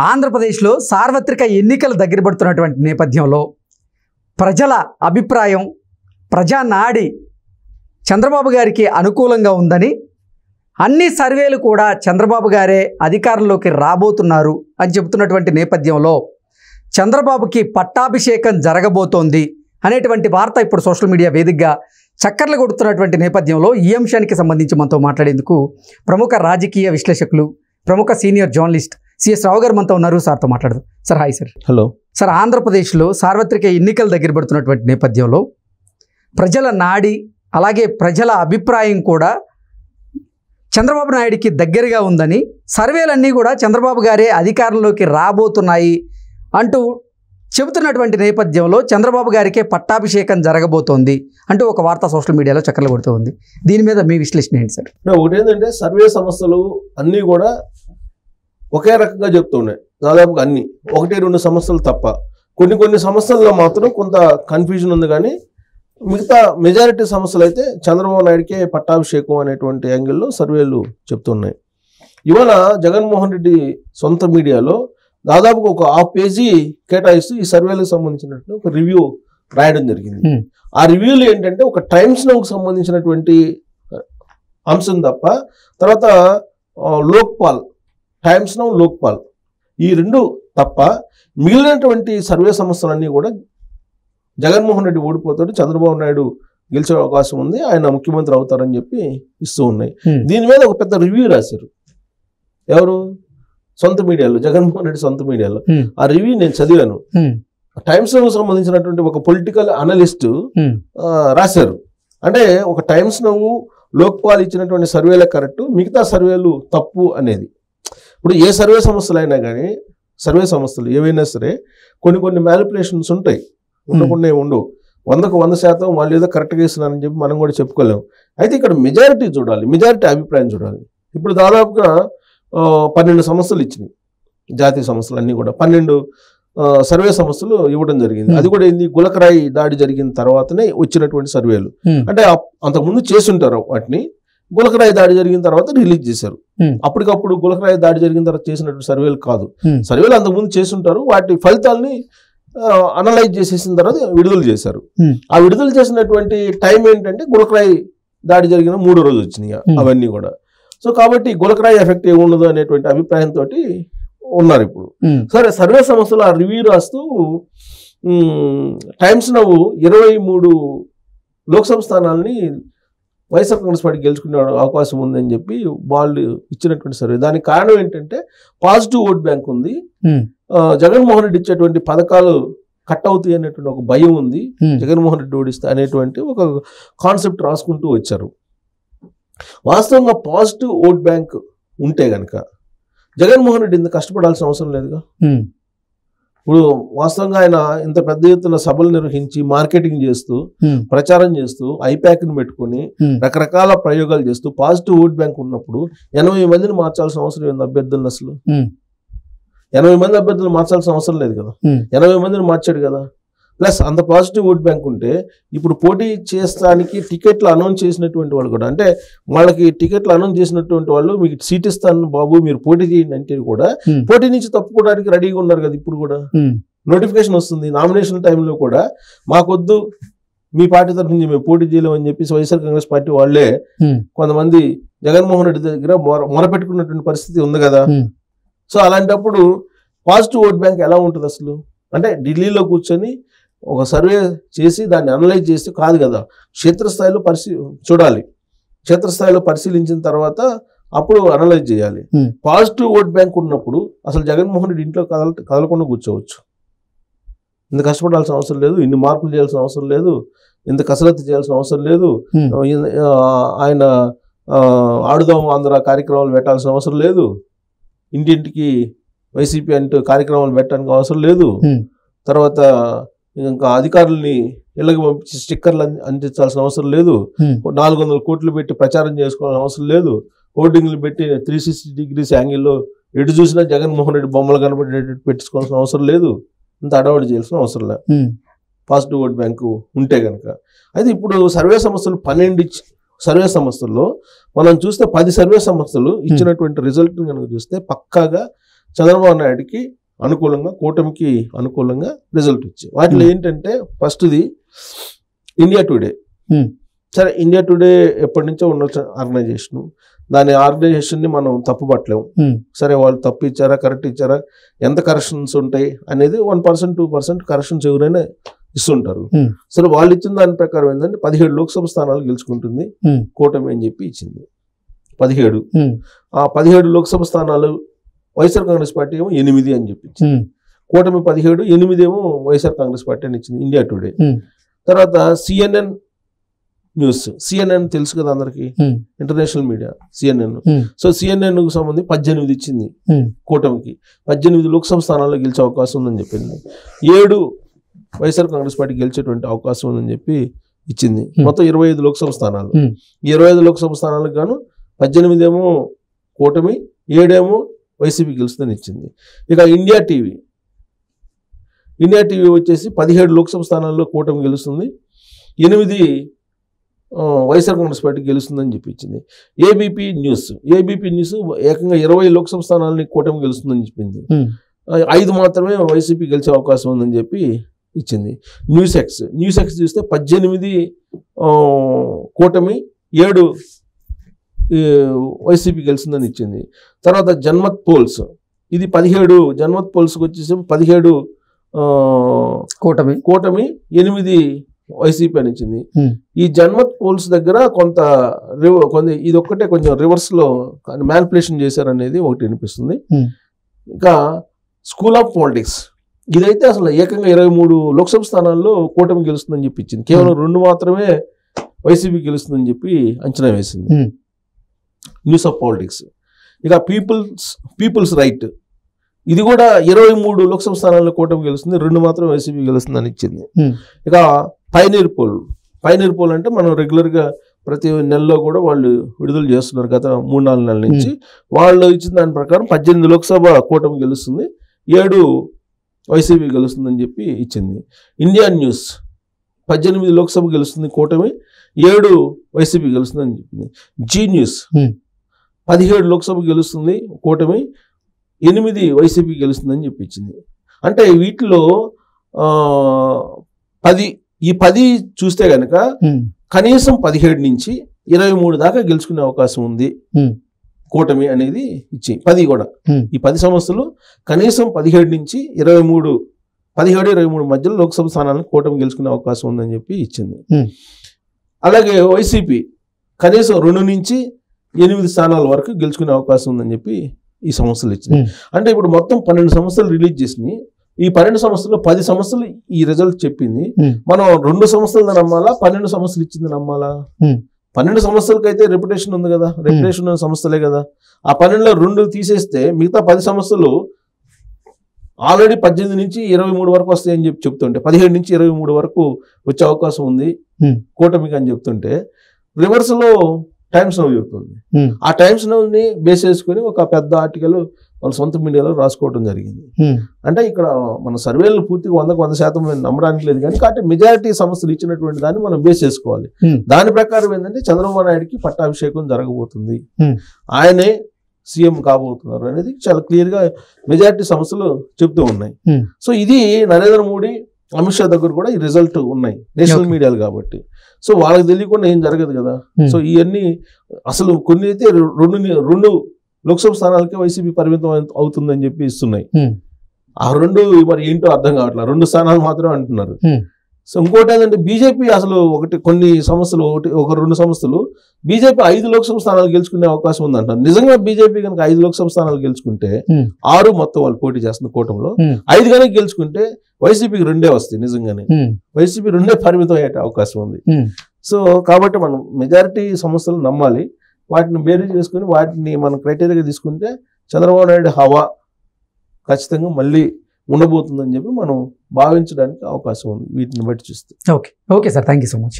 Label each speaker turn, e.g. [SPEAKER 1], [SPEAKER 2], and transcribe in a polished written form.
[SPEAKER 1] ఆంధ్రప్రదేశ్లో సార్వత్రిక ఎన్నికలు దగ్గర పడుతున్నటువంటి నేపథ్యంలో ప్రజల అభిప్రాయం ప్రజానాడి చంద్రబాబు గారికి అనుకూలంగా ఉందని అన్ని సర్వేలు కూడా చంద్రబాబు గారే అధికారంలోకి రాబోతున్నారు అని చెబుతున్నటువంటి నేపథ్యంలో చంద్రబాబుకి పట్టాభిషేకం జరగబోతోంది అనేటువంటి వార్త ఇప్పుడు సోషల్ మీడియా వేదికగా చక్కర్లు కొడుతున్నటువంటి నేపథ్యంలో ఈ అంశానికి సంబంధించి మనతో మాట్లాడేందుకు ప్రముఖ రాజకీయ విశ్లేషకులు ప్రముఖ సీనియర్ జర్నలిస్ట్ సిఎస్ రావు గారు మనతో ఉన్నారు. సార్తో మాట్లాడదు. Sir hi sir.
[SPEAKER 2] Hello
[SPEAKER 1] sir, ఆంధ్రప్రదేశ్లో సార్వత్రిక ఎన్నికలు దగ్గర పడుతున్నటువంటి నేపథ్యంలో ప్రజల నాడి అలాగే ప్రజల అభిప్రాయం కూడా చంద్రబాబు నాయుడికి దగ్గరగా ఉందని సర్వేలన్నీ కూడా చంద్రబాబు గారే అధికారంలోకి రాబోతున్నాయి అంటూ చెబుతున్నటువంటి నేపథ్యంలో చంద్రబాబు గారికే పట్టాభిషేకం జరగబోతోంది అంటూ ఒక వార్త సోషల్ మీడియాలో చక్కర్లు కొడుతూ ఉంది. దీని మీద మీ విశ్లేషణ ఏంటి సార్?
[SPEAKER 2] ఒకటి ఏంటంటే సర్వే సంస్థలు అన్నీ కూడా ఒకే రకంగా చెప్తున్నాయి. దాదాపుగా అన్ని 1-2 సంస్థలు తప్ప కొన్ని సంస్థల్లో మాత్రం కొంత కన్ఫ్యూజన్ ఉంది. కానీ మిగతా మెజారిటీ సంస్థలు అయితే చంద్రబాబు నాయుడికే పట్టాభిషేకం అనేటువంటి యాంగిల్లో సర్వేలు చెప్తున్నాయి. ఇవాళ జగన్మోహన్ రెడ్డి సొంత మీడియాలో దాదాపుగా ఒక 1/2 పేజీ కేటాయిస్తూ ఈ సర్వేలకు సంబంధించినట్టు ఒక రివ్యూ రాయడం జరిగింది. ఆ రివ్యూలు ఏంటంటే ఒక టైమ్స్ నౌకు సంబంధించినటువంటి అంశం తప్ప తర్వాత లోక్పాల్ టైమ్స్ నౌ లోక్పాల్ ఈ 2 తప్ప మిగిలినటువంటి సర్వే సంస్థలన్నీ కూడా జగన్మోహన్ రెడ్డి ఓడిపోతాడు, చంద్రబాబు నాయుడు గెలిచే అవకాశం ఉంది, ఆయన ముఖ్యమంత్రి అవుతారని చెప్పి ఇస్తూ ఉన్నాయి. దీని మీద ఒక పెద్ద రివ్యూ రాశారు. ఎవరు? సొంత మీడియాలో, జగన్మోహన్ రెడ్డి సొంత మీడియాలో. ఆ రివ్యూ నేను చదివాను. టైమ్స్ నౌ సంబంధించినటువంటి ఒక పొలిటికల్ అనలిస్ట్ రాశారు. అంటే ఒక టైమ్స్ నౌ లోక్పాల్ ఇచ్చినటువంటి సర్వేలే కరెక్ట్, మిగతా సర్వేలు తప్పు అనేది. ఇప్పుడు ఏ సర్వే సంస్థలు అయినా కానీ సర్వే సంస్థలు ఏవైనా సరే కొన్ని మ్యానిపులేషన్స్ ఉంటాయి, ఉండకుండా ఉండవు. 100% వాళ్ళు ఏదో కరెక్ట్గా ఇస్తున్నారని చెప్పి మనం కూడా చెప్పుకోలేము. అయితే ఇక్కడ మెజారిటీ చూడాలి, మెజారిటీ అభిప్రాయం చూడాలి. ఇప్పుడు దాదాపుగా 12 సంస్థలు ఇచ్చినాయి, జాతీయ సంస్థలు అన్నీ కూడా 12 సర్వే సంస్థలు ఇవ్వడం జరిగింది. అది కూడా ఏంది, గులకరాయి దాడి జరిగిన తర్వాతనే వచ్చినటువంటి సర్వేలు. అంటే అంతకుముందు చేసుంటారు వాటిని, గులకరాయి దాడి జరిగిన తర్వాత రిలీజ్ చేశారు. అప్పటికప్పుడు గులకరాయి దాడి జరిగిన తర్వాత చేసినటువంటి సర్వేలు కాదు, సర్వేలు అంతకుముందు చేసుంటారు. వాటి ఫలితాలని అనలైజ్ చేసేసిన తర్వాత విడుదల చేశారు. ఆ విడుదల చేసినటువంటి టైం ఏంటంటే గులకరాయి దాడి జరిగిన 3వ రోజు వచ్చినాయి అవన్నీ కూడా. సో కాబట్టి గులకరాయి ఎఫెక్ట్ ఏముండదు అనేటువంటి అభిప్రాయంతో ఉన్నారు ఇప్పుడు. సరే, సర్వే సంస్థలు ఆ రివ్యూ రాస్తూ టైమ్స్ నౌ 23 లోక్సభ స్థానాలని వైఎస్ఆర్ కాంగ్రెస్ పార్టీ గెలుచుకునే అవకాశం ఉందని చెప్పి వాళ్ళు ఇచ్చినటువంటి సర్వే. దానికి కారణం ఏంటంటే పాజిటివ్ ఓట్ బ్యాంక్ ఉంది, జగన్మోహన్ రెడ్డి ఇచ్చేటువంటి పథకాలు కట్ అవుతాయి అనేటువంటి ఒక భయం ఉంది, జగన్మోహన్ రెడ్డి ఓడిస్తే అనేటువంటి ఒక కాన్సెప్ట్ రాసుకుంటూ వచ్చారు. వాస్తవంగా పాజిటివ్ ఓట్ బ్యాంక్ ఉంటే గనక జగన్మోహన్ రెడ్డి ఇంత కష్టపడాల్సిన అవసరం లేదుగా. ఇప్పుడు వాస్తవంగా ఆయన ఇంత పెద్ద ఎత్తున సభలు నిర్వహించి మార్కెటింగ్ చేస్తూ ప్రచారం చేస్తూ ఐప్యాక్ని పెట్టుకుని రకరకాల ప్రయోగాలు చేస్తూ పాజిటివ్ ఓట్ బ్యాంక్ ఉన్నప్పుడు 80 మందిని మార్చాల్సిన అవసరం ఏంది అభ్యర్థులను? అసలు 80 మంది అభ్యర్థులు మార్చాల్సిన అవసరం లేదు కదా, 80 మందిని మార్చాడు కదా. ప్లస్ అంత పాజిటివ్ ఓట్ బ్యాంక్ ఉంటే ఇప్పుడు పోటీ చేస్తానికి టికెట్లు అనౌన్స్ చేసినటువంటి వాళ్ళు కూడా, అంటే వాళ్ళకి టికెట్లు అనౌన్స్ చేసినటువంటి వాళ్ళు మీకు సీట్ ఇస్తాను బాబు మీరు పోటీ చేయండి అంటే కూడా పోటీ నుంచి తప్పుకోవడానికి రెడీగా ఉన్నారు కదా. ఇప్పుడు కూడా నోటిఫికేషన్ వస్తుంది, నామినేషన్ టైంలో కూడా మాకొద్దు మీ పార్టీ తరఫు నుంచి మేము పోటీ చేయలేము అని చెప్పి వైఎస్ఆర్ కాంగ్రెస్ పార్టీ వాళ్ళే కొంతమంది జగన్మోహన్ రెడ్డి దగ్గర మొరపెట్టుకున్నటువంటి పరిస్థితి ఉంది కదా. సో అలాంటప్పుడు పాజిటివ్ ఓట్ బ్యాంక్ ఎలా ఉంటుంది అసలు? అంటే ఢిల్లీలో కూర్చొని ఒక సర్వే చేసి దాన్ని అనలైజ్ చేస్తే కాదు కదా, క్షేత్రస్థాయిలో చూడాలి, క్షేత్రస్థాయిలో పరిశీలించిన తర్వాత అప్పుడు అనలైజ్ చేయాలి. పాజిటివ్ ఓట్ బ్యాంక్ ఉన్నప్పుడు అసలు జగన్మోహన్ రెడ్డి ఇంట్లో కదలకుండా కూర్చోవచ్చు. ఇంత కష్టపడాల్సిన అవసరం లేదు, ఇన్ని మార్పులు చేయాల్సిన అవసరం లేదు, ఇంత కసరత్తు చేయాల్సిన అవసరం లేదు, ఆయన ఆడుదాం ఆంధ్ర కార్యక్రమాలు పెట్టాల్సిన అవసరం లేదు, ఇంటింటికి వైసీపీ అంటూ కార్యక్రమాలు పెట్టడానికి అవసరం లేదు, తర్వాత ఇంకా అధికారుల్ని ఇళ్ళకి పంపించి స్టిక్కర్లు అందించాల్సిన అవసరం లేదు, 400 కోట్లు పెట్టి ప్రచారం చేసుకోవాల్సిన అవసరం లేదు, హోర్డింగ్లు పెట్టి 360 degrees యాంగిల్లో ఎటు చూసినా జగన్మోహన్ రెడ్డి బొమ్మలు కనబడేటట్టు పెట్టుకోవాల్సిన అవసరం లేదు, ఇంత అడవాడు చేయాల్సిన అవసరం లేదు పాజిటివ్ ఓట్ బ్యాంకు ఉంటే కనుక. అయితే ఇప్పుడు సర్వే సంస్థలు 12 సర్వే సంస్థల్లో మనం చూస్తే 10 సర్వే సంస్థలు ఇచ్చినటువంటి రిజల్ట్ కనుక చూస్తే పక్కాగా చంద్రబాబు నాయుడుకి అనుకూలంగా, కూటమికి అనుకూలంగా రిజల్ట్ వచ్చాయి. వాటిలో ఏంటంటే ఫస్ట్ది ఇండియా టుడే. సరే, ఇండియా టుడే ఎప్పటి నుంచో ఉన్న ఆర్గనైజేషన్, దాని ఆర్గనైజేషన్ని మనం తప్పు పట్టలేము. సరే, వాళ్ళు తప్పు ఇచ్చారా, కరెక్ట్ ఇచ్చారా, ఎంత కరెక్షన్స్ ఉంటాయి అనేది 1% 2% కరెక్షన్స్ ఎవరైనా ఇస్తుంటారు. సరే, వాళ్ళు ఇచ్చిన దాని ప్రకారం ఏంటంటే 17 లోక్సభ స్థానాలు గెలుచుకుంటుంది కూటమి అని చెప్పి ఇచ్చింది. 17. ఆ 17 లోక్సభ స్థానాలు వైఎస్ఆర్ కాంగ్రెస్ పార్టీ ఏమో 8 అని చెప్పి ఇచ్చింది. కూటమి 17, 8 ఏమో వైఎస్ఆర్ కాంగ్రెస్ పార్టీ అని ఇచ్చింది ఇండియా టుడే. తర్వాత సిఎన్ఎన్ న్యూస్, సిఎన్ఎన్ తెలుసు కదా అందరికి, international media CNN. So CNN కు సంబంధించి 18 ఇచ్చింది కూటమికి. 18 లోక్సభ స్థానాల్లో గెలిచే అవకాశం ఉందని చెప్పింది. 7 వైఎస్ఆర్ కాంగ్రెస్ పార్టీ గెలిచేటువంటి అవకాశం ఉందని చెప్పి ఇచ్చింది. మొత్తం 25 లోక్సభ స్థానాలు. ఈ 25 లోక్సభ స్థానాలకు గాను 18 ఏమో కూటమి, 7 ఏమో వైసీపీ గెలుస్తుందని ఇచ్చింది. ఇక ఇండియా టీవీ వచ్చేసి 17 లోక్సభ స్థానాల్లో కూటమి గెలుస్తుంది, 8 వైఎస్ఆర్ కాంగ్రెస్ పార్టీ గెలుస్తుందని చెప్పి ఇచ్చింది. ఏబీపీ న్యూస్ ఏకంగా 20 లోక్సభ స్థానాలని కూటమి గెలుస్తుందని చెప్పింది. 5 మాత్రమే వైసీపీ గెలిచే అవకాశం ఉందని చెప్పి ఇచ్చింది. న్యూస్ ఎక్స్ చూస్తే 18 కూటమి, 7 వైసీపీ గెలుస్తుందని ఇచ్చింది. తర్వాత జన్మత్ పోల్స్, ఇది 17, జన్మత్ పోల్స్కి వచ్చేసి 17 కూటమి, 8 వైసీపీ అని ఇచ్చింది. ఈ జన్మత్ పోల్స్ దగ్గర కొంత ఇది ఒక్కటే కొంచెం రివర్స్ లో మ్యానిపులేషన్ చేశారనేది ఒకటి అనిపిస్తుంది. ఇంకా స్కూల్ ఆఫ్ పాలిటిక్స్, ఇదైతే అసలు ఏకంగా 23 లోక్సభ స్థానాల్లో కూటమి గెలుస్తుందని చెప్పి ఇచ్చింది. కేవలం 2 మాత్రమే వైసీపీ గెలుస్తుందని చెప్పి అంచనా వేసింది. News of politics. ఇక పీపుల్స్ రైట్, ఇది కూడా 23 లోక్సభ స్థానాల్లో కూటమి గెలుస్తుంది, 2 మాత్రం వైసీపీ గెలుస్తుందని ఇచ్చింది. ఇక పైనీర్ పోల్ అంటే మనం రెగ్యులర్గా ప్రతి నెలలో కూడా వాళ్ళు విడుదల చేస్తున్నారు గత 3-4 నెలల నుంచి. వాళ్ళు ఇచ్చిన దాని ప్రకారం 18 లోక్సభ కూటమి గెలుస్తుంది, 7 వైసీపీ గెలుస్తుందని చెప్పి ఇచ్చింది. ఇండియా న్యూస్ 18 లోక్సభ గెలుస్తుంది కూటమి, 7 వైసీపీ గెలుస్తుందని చెప్పింది. జీ న్యూస్ 17 లోక్సభ గెలుస్తుంది కూటమి, 8 వైసీపీ గెలుస్తుందని చెప్పించింది. అంటే వీటిలో 10 చూస్తే కనుక కనీసం 17 నుంచి 23 దాకా గెలుచుకునే అవకాశం ఉంది కూటమి అనేది ఇచ్చి 10 కూడా. ఈ 10 సంస్థలు కనీసం 17 నుంచి 23, 17-23 మధ్యలో లోక్సభ స్థానాలను కూటమి గెలుచుకునే అవకాశం ఉందని చెప్పి ఇచ్చింది. అలాగే వైసీపీ కనీసం 2 నుంచి 8 స్థానాల వరకు గెలుచుకునే అవకాశం ఉందని చెప్పి ఈ సంస్థలు ఇచ్చినాయి. అంటే ఇప్పుడు మొత్తం 12 సంస్థలు రిలీజ్ చేసినాయి. ఈ 12 సంస్థలు 10 సంస్థలు ఈ రిజల్ట్ చెప్పింది. మనం 2 సంస్థలు నమ్మాలా, 12 సంస్థలు ఇచ్చింది నమ్మాలా? 12 సంస్థలకైతే రెప్యుటేషన్ ఉంది కదా, రెప్యుటేషన్ ఉన్న సంస్థలే కదా. ఆ 12లో 2 తీసేస్తే మిగతా 10 సంస్థలు ఆల్రెడీ 18 నుంచి 23 వరకు వస్తాయని చెప్పి చెప్తుంటే, 17 నుంచి 23 వరకు వచ్చే అవకాశం ఉంది కూటమికి అని చెప్తుంటే, రివర్స్ లో టైమ్స్ నౌ చెప్తుంది. ఆ టైమ్స్ నౌని బేస్ చేసుకుని ఒక పెద్ద ఆర్టికల్ వాళ్ళ సొంత మీడియాలో రాసుకోవడం జరిగింది. అంటే ఇక్కడ మన సర్వేలు పూర్తిగా 100% నమ్మడానికి లేదు, కానీ కాబట్టి మెజారిటీ సంస్థలు ఇచ్చినటువంటి దాన్ని మనం బేస్ చేసుకోవాలి. దాని ప్రకారం ఏంటంటే చంద్రబాబు నాయుడుకి పట్టాభిషేకం జరగబోతుంది, ఆయనే సీఎం కాబోతున్నారు అనేది చాలా క్లియర్ గా మెజారిటీ సంస్థలు చెప్తూ ఉన్నాయి. సో ఇది నరేంద్ర మోడీ, అమిత్ షా దగ్గర కూడా ఈ రిజల్ట్ ఉన్నాయి నేషనల్ మీడియాలు కాబట్టి. సో వాళ్ళకి తెలియకుండా ఏం జరగదు కదా. సో ఇవన్నీ అసలు కొన్ని అయితే 2 లోక్సభ స్థానాలకే వైసీపీ పరిమితం అవుతుందని చెప్పి ఇస్తున్నాయి. ఆ 2 మరి ఏంటో అర్థం కావట్లేదు, 2 స్థానాలు మాత్రమే అంటున్నారు. సో ఇంకోటి ఏంటంటే బీజేపీ అసలు కొన్ని సంస్థలు, 1-2 సంస్థలు బీజేపీ 5 లోక్సభ స్థానాలు గెలుచుకునే అవకాశం ఉందంటారు. నిజంగా బీజేపీ కనుక 5 లోక్సభ స్థానాలు గెలుచుకుంటే 6 మొత్తం వాళ్ళు పోటీ చేస్తున్న కూటమిలో 5 కనుక గెలుచుకుంటే వైసీపీకి 2 వస్తాయి. నిజంగానే వైసీపీ 2 పరిమితం అయ్యే అవకాశం ఉంది. సో కాబట్టి మనం మెజారిటీ సంస్థలు నమ్మాలి, వాటిని బేరీ చేసుకుని వాటిని మనం క్రైటీరియాగా తీసుకుంటే చంద్రబాబు నాయుడు హవా ఖచ్చితంగా మళ్ళీ ఉండబోతుందని చెప్పి మనం భావించడానికి అవకాశం ఉంది వీటిని బట్టి చూస్తే.
[SPEAKER 1] Okay sir, thank you so much.